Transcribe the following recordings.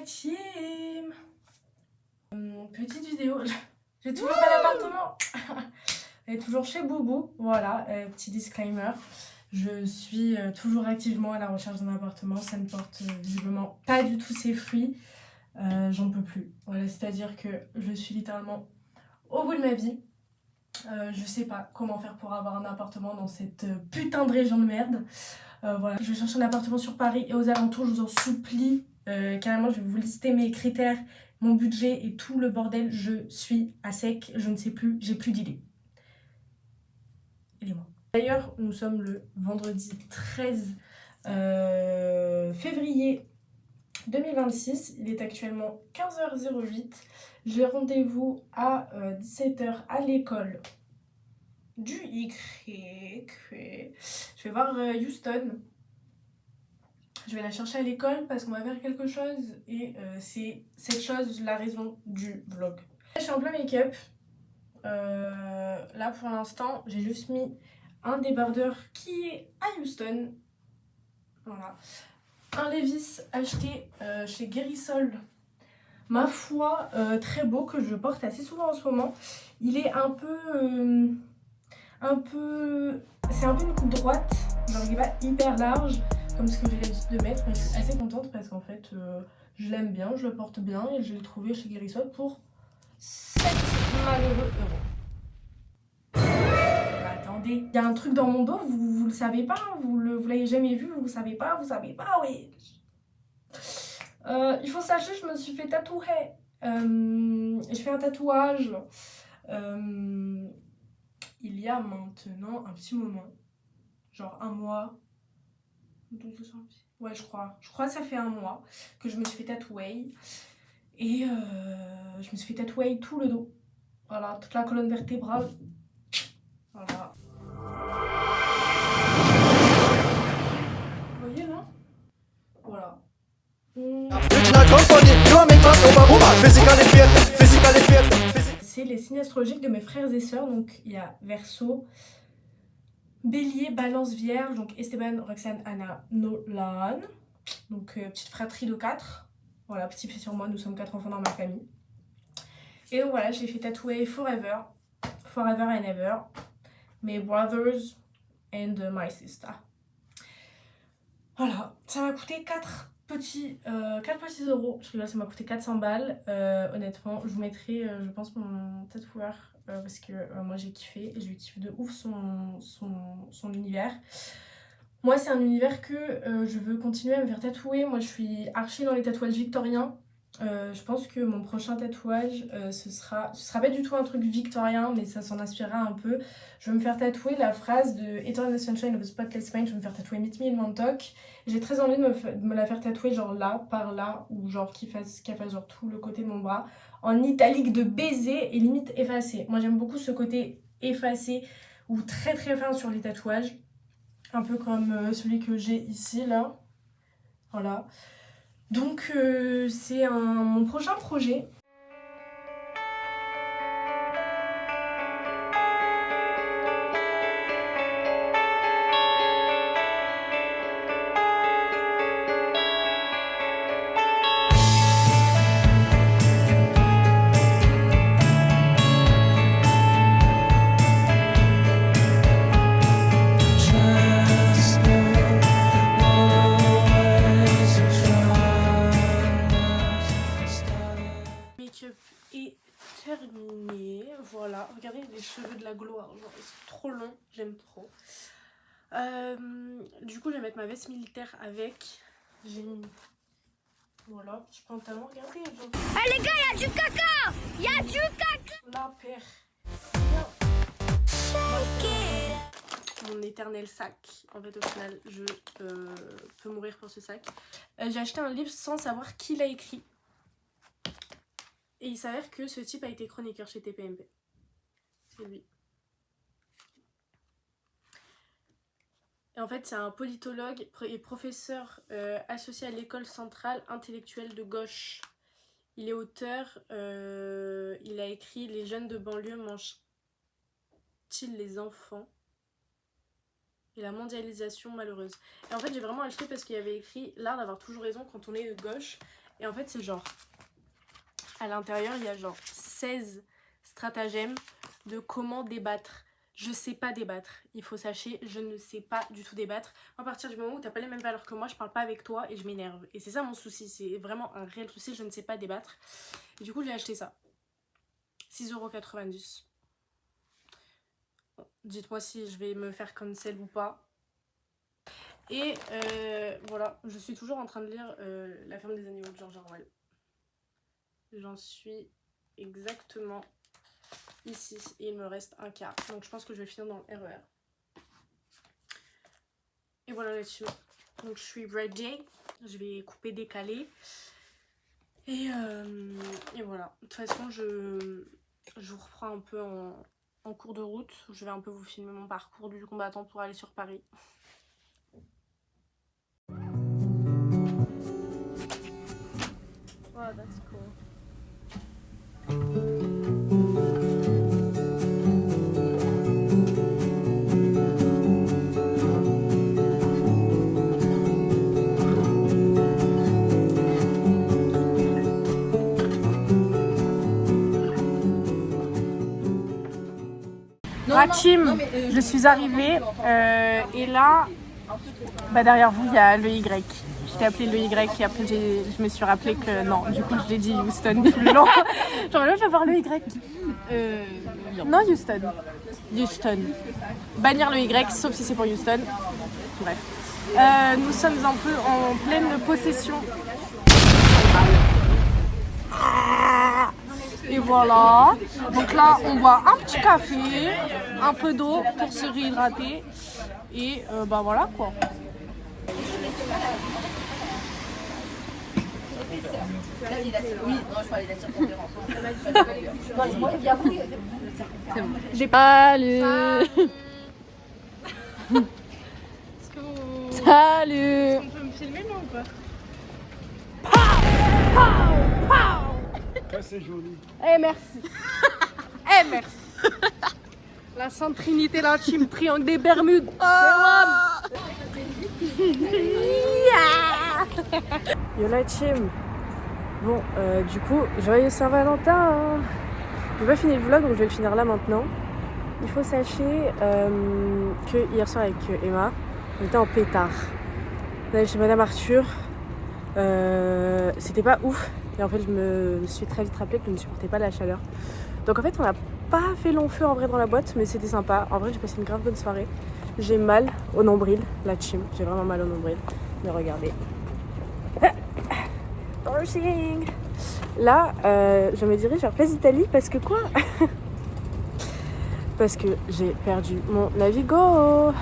team. Petite vidéo, j'ai toujours pas d'appartement. Elle est toujours chez Boubou, voilà, petit disclaimer. Je suis toujours activement à la recherche d'un appartement, ça ne porte visiblement pas du tout ses fruits. J'en peux plus, voilà, c'est-à-dire que je suis littéralement au bout de ma vie. Je sais pas comment faire pour avoir un appartement dans cette putain de région de merde. Voilà. Je vais chercher un appartement sur Paris et aux alentours, je vous en supplie. Carrément, je vais vous lister mes critères, mon budget et tout le bordel. Je suis à sec, je ne sais plus, j'ai plus d'idées. Aidez-moi. D'ailleurs, nous sommes le vendredi 13 février 2026. Il est actuellement 15h08. J'ai rendez-vous à 17h à l'école du Y. Je vais voir Houston. Je vais la chercher à l'école parce qu'on va faire quelque chose et c'est cette chose la raison du vlog. Je suis en plein make-up. Là pour l'instant j'ai juste mis un débardeur qui est à Houston. Voilà. Un Levi's acheté chez Guérisol. Ma foi, très beau, que je porte assez souvent en ce moment. Il est un peu... c'est un peu une coupe droite. Genre il est pas hyper large comme ce que j'ai l'habitude de mettre. Mais je suis assez contente parce qu'en fait, je l'aime bien, je le porte bien. Et je l'ai trouvé chez Guérisol pour 7 malheureux euros. Bah, attendez, il y a un truc dans mon dos, vous le savez pas, vous l'avez jamais vu, vous savez pas, oui. Il faut sachez, je me suis fait tatouer. J'ai fait un tatouage il y a maintenant un petit moment, genre un mois, 12 janvier. Ouais, je crois que ça fait un mois que je me suis fait tatouer. Et je me suis fait tatouer tout le dos. Voilà, toute la colonne vertébrale. Voilà. Vous voyez là? Voilà. C'est les signes astrologiques de mes frères et sœurs. Donc il y a Verseau, Bélier, Balance, Vierge. Donc Esteban, Roxane, Anna, Nolan. Donc petite fratrie de 4. Voilà, petit fait sur moi, nous sommes 4 enfants dans ma famille. Et donc voilà, j'ai fait tatouer Forever and Ever, mes brothers and my sister. Voilà, ça m'a coûté 4 petits euros. Je rigole, ça m'a coûté 400 balles. Honnêtement, je vous mettrai, je pense, mon tatoueur parce que moi j'ai kiffé et je kiffe de ouf son univers. Moi, c'est un univers que je veux continuer à me faire tatouer. Moi, je suis archi dans les tatouages victoriens. Je pense que mon prochain tatouage, ce sera pas du tout un truc victorien, mais ça s'en inspirera un peu. Je vais me faire tatouer la phrase de Eternal Sunshine of the Spotless Mind. Je vais me faire tatouer Meet Me in Montauk. J'ai très envie de me la faire tatouer genre là, par là, ou genre qu'elle fasse genre tout le côté de mon bras, en italique de baiser et limite effacé. Moi, j'aime beaucoup ce côté effacé ou très très fin sur les tatouages. Un peu comme celui que j'ai ici, là. Voilà. Donc, c'est mon prochain projet. Terminé, voilà, regardez les cheveux de la gloire, genre ils sont trop longs, j'aime trop. Du coup je vais mettre ma veste militaire avec, j'ai mis, voilà, petit pantalon, regardez, genre... Ah les gars, y'a du caca, y'a du caca. La paire, mon éternel sac, en fait au final je peux mourir pour ce sac. J'ai acheté un livre sans savoir qui l'a écrit. Et il s'avère que ce type a été chroniqueur chez TPMP. C'est lui. Et en fait, c'est un politologue et professeur associé à l'école centrale intellectuelle de gauche. Il est auteur, il a écrit « Les jeunes de banlieue mangent-ils les enfants ?» et la mondialisation malheureuse. Et en fait, j'ai vraiment acheté parce qu'il y avait écrit « L'art d'avoir toujours raison quand on est de gauche ». Et en fait, c'est genre, à l'intérieur, il y a genre 16 stratagèmes de comment débattre. Je sais pas débattre, il faut sachez, je ne sais pas du tout débattre. À partir du moment où t'as pas les mêmes valeurs que moi, je parle pas avec toi et je m'énerve. Et c'est ça mon souci, c'est vraiment un réel souci, je ne sais pas débattre. Et du coup, j'ai acheté ça. 6,90 €. Dites-moi si je vais me faire cancel ou pas. Et voilà, je suis toujours en train de lire La ferme des animaux de George Orwell. J'en suis exactement ici et il me reste un quart. Donc je pense que je vais finir dans le RER. Et voilà là-dessus. Donc je suis ready. Je vais couper, décaler. Et voilà. De toute façon, je vous reprends un peu en cours de route. Je vais un peu vous filmer mon parcours du combattant pour aller sur Paris. Wow, that's cool. Rachim, je suis arrivée et là, derrière vous, il y a le Y. Je t'ai appelé le Y et après je me suis rappelé que non, du coup je l'ai dit Houston plus long. Genre là je vais voir le Y. Non Houston. Houston. Bannir le Y sauf si c'est pour Houston. Bref. Nous sommes un peu en pleine possession. Et voilà. Donc là on boit un petit café, un peu d'eau pour se réhydrater. Et voilà quoi. J'ai pas Salut. Salut. On peut me filmer moi ou pas? C'est joli. Eh merci. Merci. La Sainte Trinité, la team triangle des Bermudes. Yo la team. Bon, du coup, joyeux Saint-Valentin. J'ai pas fini le vlog, donc je vais le finir là maintenant. Il faut sachez que hier soir avec Emma, on était en pétard. On allait chez Madame Arthur. C'était pas ouf. Et en fait, je me suis très vite rappelé que je ne supportais pas la chaleur. Donc en fait, on n'a pas fait long feu en vrai dans la boîte, mais c'était sympa. En vrai, j'ai passé une grave bonne soirée. J'ai mal au nombril, la team. J'ai vraiment mal au nombril. Mais regardez. Dancing. Là, je me dirige vers Place d'Italie parce que quoi? Parce que j'ai perdu mon Navigo.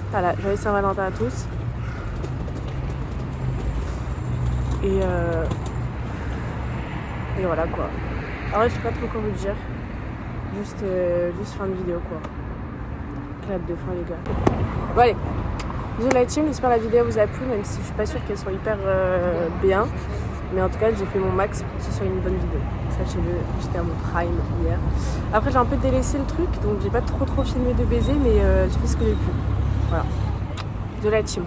Voilà, joyeux Saint-Valentin à tous. Et voilà quoi. En vrai, je sais pas trop quoi vous dire. Juste fin de vidéo quoi. Clap de fin les gars. Bon allez. Bisous la team, j'espère que la vidéo vous a plu, même si je suis pas sûre qu'elle soit hyper bien. Mais en tout cas, j'ai fait mon max pour que ce soit une bonne vidéo. Sachez-le, j'étais à mon prime hier. Après, j'ai un peu délaissé le truc, donc j'ai pas trop filmé de baiser, mais j'ai fait ce que j'ai pu. Voilà. Bisous la team.